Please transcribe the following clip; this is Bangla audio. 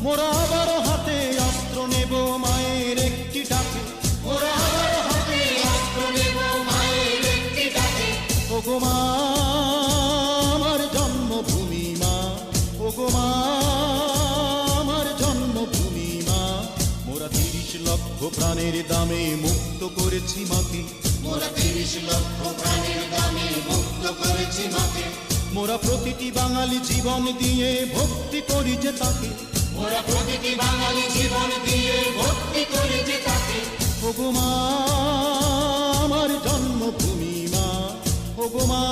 মোরা আবার হাতে অস্ত্র নেব মায়ের একটি ডাকে, মোরা আবার হাতে অস্ত্র নেব মায়ের একটি ডাকে। ওগো মা আমার জন্মভূমি মা, ওগো মা আমার জন্মভূমি মা। মোরা 30 লক্ষ প্রাণের দামে মুক্ত করেছি মাকে, মোরা 30 লক্ষ প্রাণের দামে মুক্ত করেছি মাকে। মোরা প্রতিটি বাঙালি জীবন দিয়ে ভক্তি করি যে তাকে, মোরা প্রতিটি বাঙালি জীবন দিয়ে ভক্তি করি যে তাকে। ওগো মা আমার জন্মভূমি মা, ওগো মা।